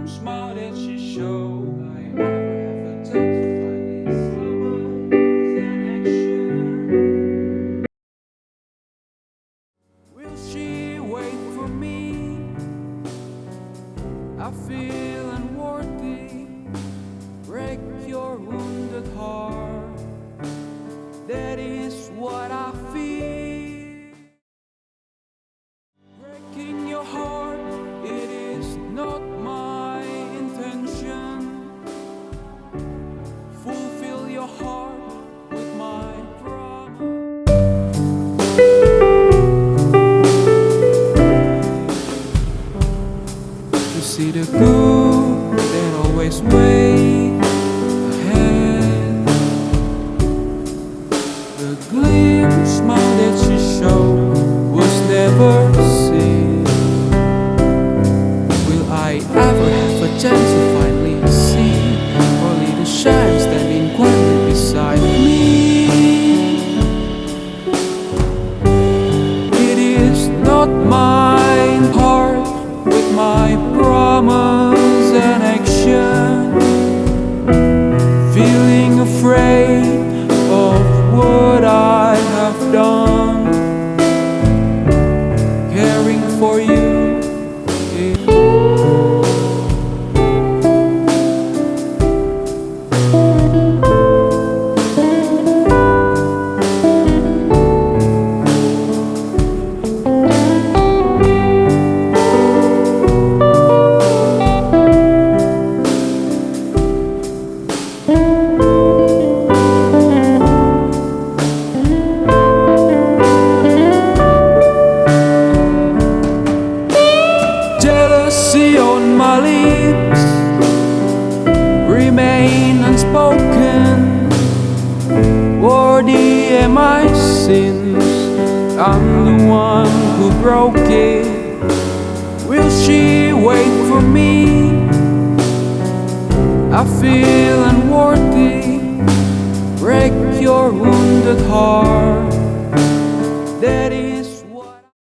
smile that she showed. I never have a time to find this words in action. Will she wait for me? I feel unworthy. Break your wounded heart. That is what I feel. Breaking your heart, it is not my intention. Fulfill your heart with my promise. You see the good that always way ahead. The glimpse smile that she showed was never seen. Will I ever have a chance to finally see only the shine standing quietly beside me? It is not mine, heart with my promise and action. Feeling afraid of what I have done. Caring for you. Jealousy on my lips remain unspoken. Worthy am my sins, I'm the one who broke it. Will she wait for me? I feel unworthy. Break your wounded heart. That is